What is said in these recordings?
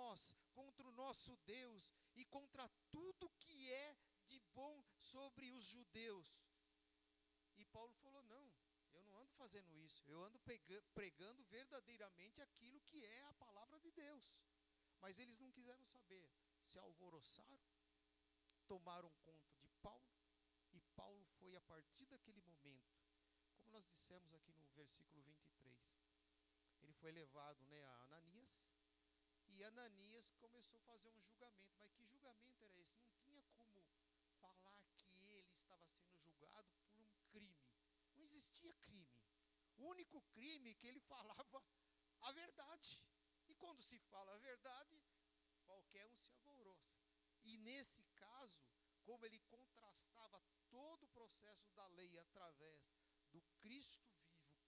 nós, contra o nosso Deus e contra tudo que é de bom sobre os judeus. E Paulo falou: não, eu não ando fazendo isso, eu ando pregando verdadeiramente aquilo que é a palavra de Deus. Mas eles não quiseram saber, se alvoroçaram, tomaram conta de Paulo, e Paulo foi, a partir daquele momento, como nós dissemos aqui no versículo 23, ele foi levado, a Ananias, e Ananias começou a fazer um julgamento. Mas que julgamento era esse? Não tinha como falar que ele estava sendo julgado por um crime. Não existia crime. O único crime é que ele falava a verdade. E quando se fala a verdade, qualquer um se alvoroça. E nesse caso, como ele contrastava todo o processo da lei através do Cristo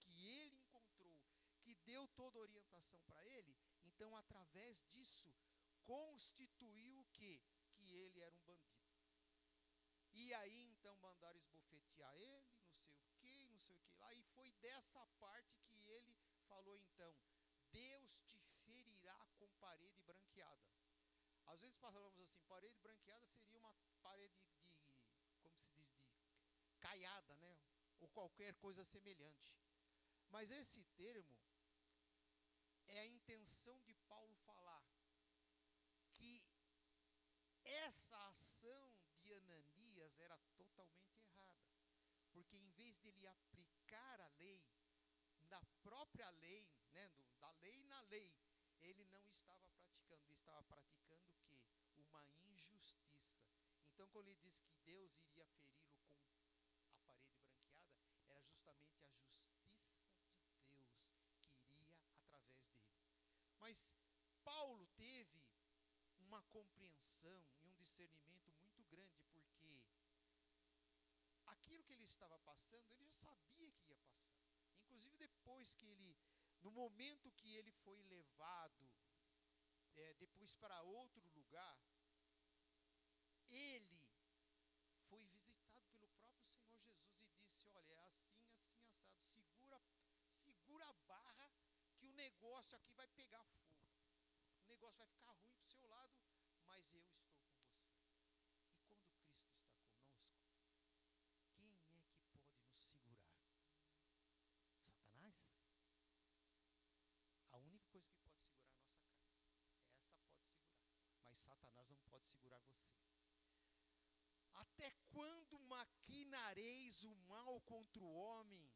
vivo que ele encontrou, que deu toda a orientação para ele, então através disso constituiu o quê? Que ele era um bandido. E aí então mandaram esbofetear ele, não sei o que lá, e foi dessa parte que ele falou: então, Deus te ferirá com parede branqueada. Às vezes falamos assim, parede branqueada seria uma parede como se diz, de caiada, ou qualquer coisa semelhante. Mas esse termo é a intenção de Paulo falar que essa ação de Ananias era totalmente errada, porque em vez de ele aplicar a lei, na própria lei, da lei na lei, ele não estava praticando, ele estava praticando o quê? Uma injustiça. Então quando ele disse que Deus iria feri-lo com a parede branqueada, era justamente a justiça de Deus que iria através dele. Mas Paulo teve uma compreensão e um discernimento muito grande, porque aquilo que ele estava passando, ele já sabia que ia passar. Inclusive depois que ele, no momento que ele foi levado, depois para outro lugar, ele foi visitado pelo próprio Senhor Jesus e disse: olha, é assim, assim, assado, segura a barra, que o negócio aqui vai pegar fogo. O negócio vai ficar ruim para o seu lado, mas eu estou com você. E quando Cristo está conosco, quem é que pode nos segurar? Satanás? A única coisa que pode segurar é a nossa carne. Essa pode segurar. Mas Satanás não pode segurar você. Até quando maquinareis o mal contra o homem?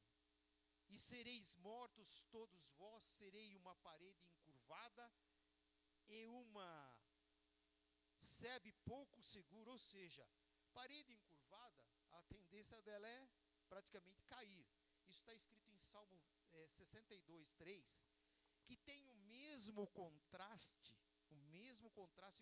E sereis mortos todos vós? Serei uma parede encurvada e uma sebe pouco seguro. Ou seja, parede encurvada, a tendência dela é praticamente cair. Isso está escrito em Salmo 62, 3, que tem o mesmo contraste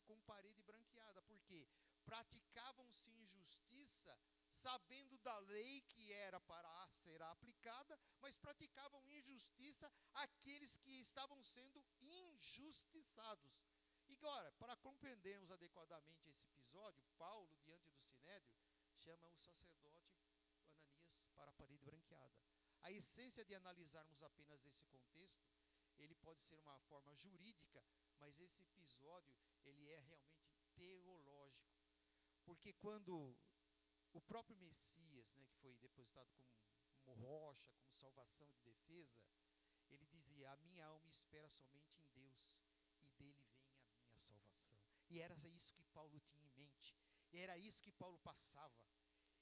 com parede branqueada. Por quê? Praticavam-se injustiça, sabendo da lei que era para ser aplicada, mas praticavam injustiça aqueles que estavam sendo injustiçados. E agora, para compreendermos adequadamente esse episódio, Paulo, diante do Sinédrio, chama o sacerdote Ananias para a parede branqueada. A essência de analisarmos apenas esse contexto, ele pode ser uma forma jurídica, mas esse episódio, ele é realmente teológico. Porque quando o próprio Messias, que foi depositado como rocha, como salvação de defesa, ele dizia: a minha alma espera somente em Deus, e dele vem a minha salvação. E era isso que Paulo tinha em mente, era isso que Paulo passava.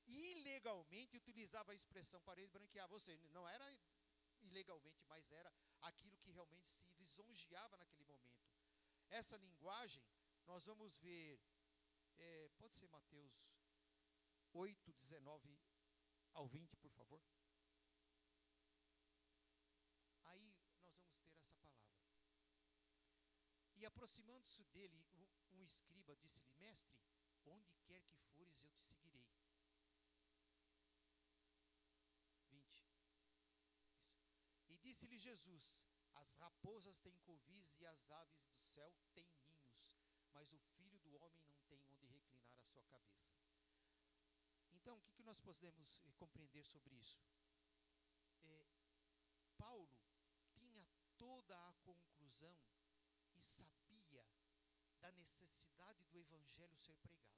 Ilegalmente utilizava a expressão parede branqueada, ou seja, não era ilegalmente, mas era aquilo que realmente se lisonjeava naquele momento. Essa linguagem, nós vamos ver, pode ser Mateus 8, 19 ao 20, por favor. Aí nós vamos ter essa palavra. E aproximando-se dele, um escriba disse-lhe: mestre, onde quer que fores, eu te seguirei. 20. Isso. E disse-lhe Jesus: as raposas têm covis e as aves do céu têm ninhos, mas o Filho do Homem não tem onde reclinar a sua cabeça. Então, o que nós podemos compreender sobre isso? Paulo tinha toda a conclusão e sabia evangelho ser pregado,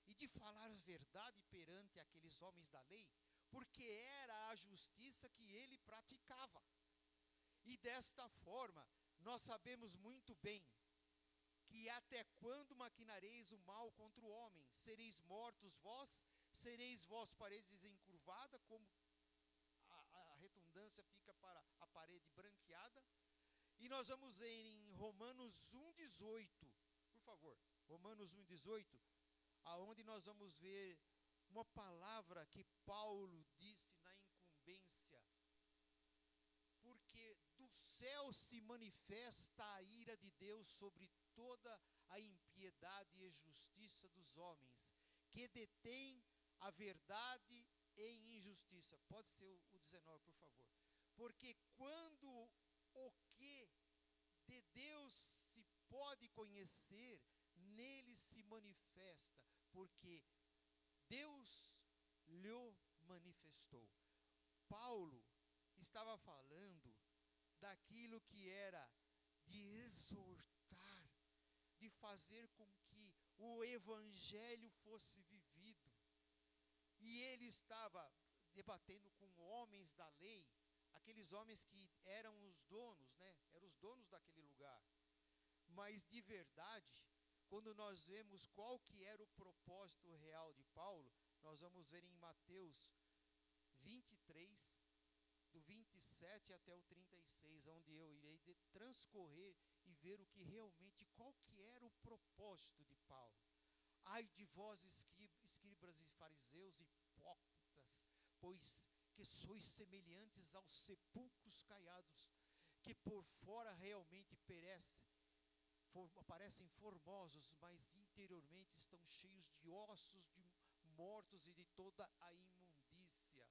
e de falar a verdade perante aqueles homens da lei, porque era a justiça que ele praticava. E desta forma, nós sabemos muito bem que até quando maquinareis o mal contra o homem, sereis vós paredes encurvada, como a redundância fica para a parede branqueada. E nós vamos ver em Romanos 1,18, por favor, Romanos 1,18, aonde nós vamos ver uma palavra que Paulo disse na incumbência: porque do céu se manifesta a ira de Deus sobre toda a impiedade e justiça dos homens, que detêm a verdade em injustiça. Pode ser o 19, por favor. Porque quando o que de Deus se pode conhecer, nele se manifesta, porque Deus lhe manifestou. Paulo estava falando daquilo que era de exortar, de fazer com que o evangelho fosse vivido. E ele estava debatendo com homens da lei, aqueles homens que eram os donos, eram os donos daquele lugar. Mas de verdade, quando nós vemos qual que era o propósito real de Paulo, nós vamos ver em Mateus 23, do 27 até o 36, onde eu irei transcorrer e ver o que realmente, qual que era o propósito de Paulo. Ai de vós, escribas e fariseus hipócritas, pois que sois semelhantes aos sepulcros caiados, que por fora realmente parecem formosos, mas interiormente estão cheios de ossos de mortos e de toda a imundícia.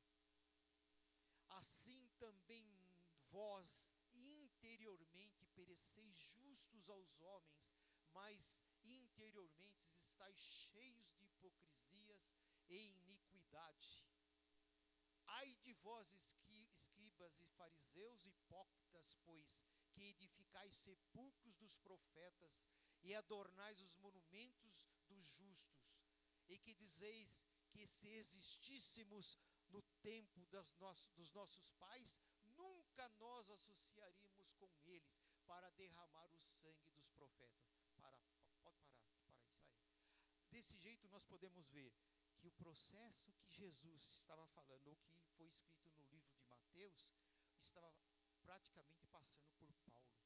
Assim também vós interiormente pereceis justos aos homens, mas interiormente estáis cheios de hipocrisias e iniquidade. Ai de vós, escribas e fariseus hipócritas, pois que edificais sepulcros dos profetas e adornais os monumentos dos justos, e que dizeis que se existíssemos no tempo dos nossos pais, nunca nós associaríamos com eles para derramar o sangue dos profetas. Pode parar isso aí. Desse jeito nós podemos ver que o processo que Jesus estava falando, ou que foi escrito no livro de Mateus, estava praticamente passando por Paulo.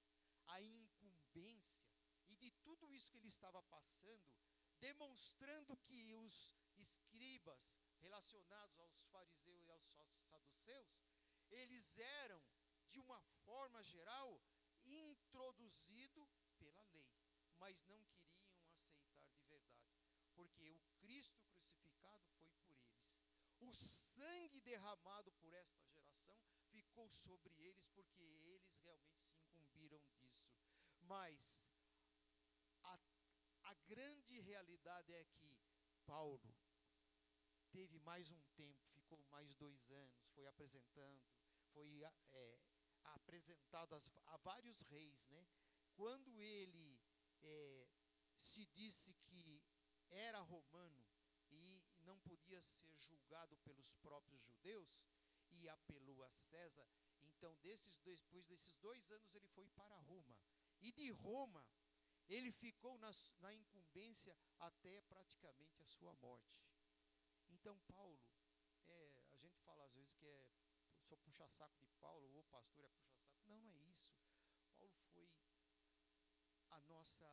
A incumbência, e de tudo isso que ele estava passando, demonstrando que os escribas relacionados aos fariseus e aos saduceus, eles eram, de uma forma geral, introduzidos pela lei, mas não queriam aceitar de verdade, porque o Cristo crucificado foi por eles. O sangue derramado por esta geração ficou sobre eles, porque eles realmente se incumbiram disso. Mas a grande realidade é que Paulo teve mais um tempo, ficou mais 2 anos, foi apresentado a vários reis, Quando ele se disse que era romano e não podia ser julgado pelos próprios judeus, e apelou a César, então depois desses 2 anos ele foi para Roma, e de Roma ele ficou na incumbência até praticamente a sua morte. Então Paulo, a gente fala às vezes que é só puxar saco de Paulo, ou o pastor é puxar saco. Não é isso. Paulo foi a nossa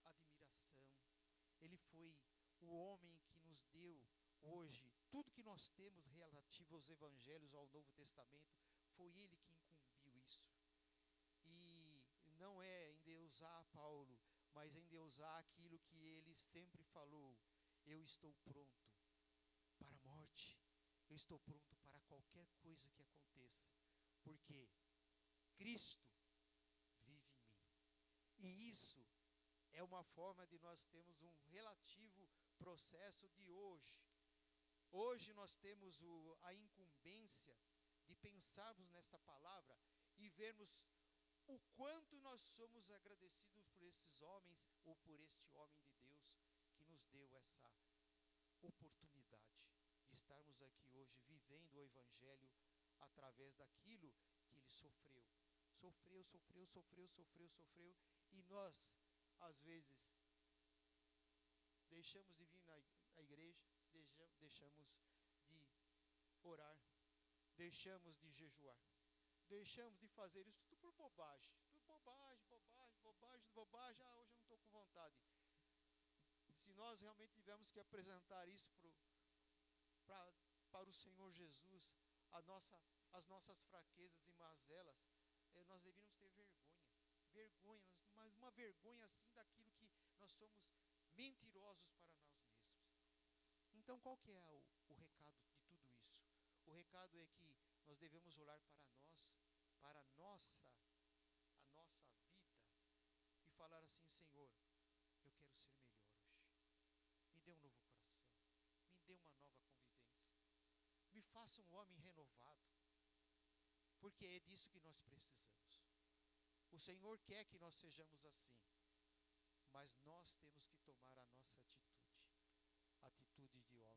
admiração. Ele foi o homem que nos deu hoje tudo que nós temos relativo aos evangelhos, ao Novo Testamento. Foi ele que incumbiu isso. E não é endeusar Paulo, mas endeusar aquilo que ele sempre falou: eu estou pronto para a morte, eu estou pronto para qualquer coisa que aconteça, porque Cristo vive em mim. E isso é uma forma de nós termos um relativo processo de hoje. Hoje nós temos a incumbência de pensarmos nesta palavra e vermos o quanto nós somos agradecidos por esses homens, ou por este homem de Deus, nos deu essa oportunidade de estarmos aqui hoje vivendo o Evangelho através daquilo que ele sofreu. Sofreu. E nós, às vezes, deixamos de vir à igreja, deixamos de orar, deixamos de jejuar, deixamos de fazer isso tudo por bobagem. Bobagem. Ah, hoje eu não estou com vontade. Se nós realmente tivermos que apresentar isso para o Senhor Jesus, as nossas fraquezas e mazelas, nós deveríamos ter vergonha, mas uma vergonha assim daquilo que nós somos mentirosos para nós mesmos. Então, qual que é o recado de tudo isso? O recado é que nós devemos olhar para nós, para a nossa vida, e falar assim: Senhor, eu quero ser melhor hoje. Me dê um novo coração, me dê uma nova convivência, me faça um homem renovado, porque é disso que nós precisamos. O Senhor quer que nós sejamos assim, mas nós temos que tomar a nossa atitude de homem.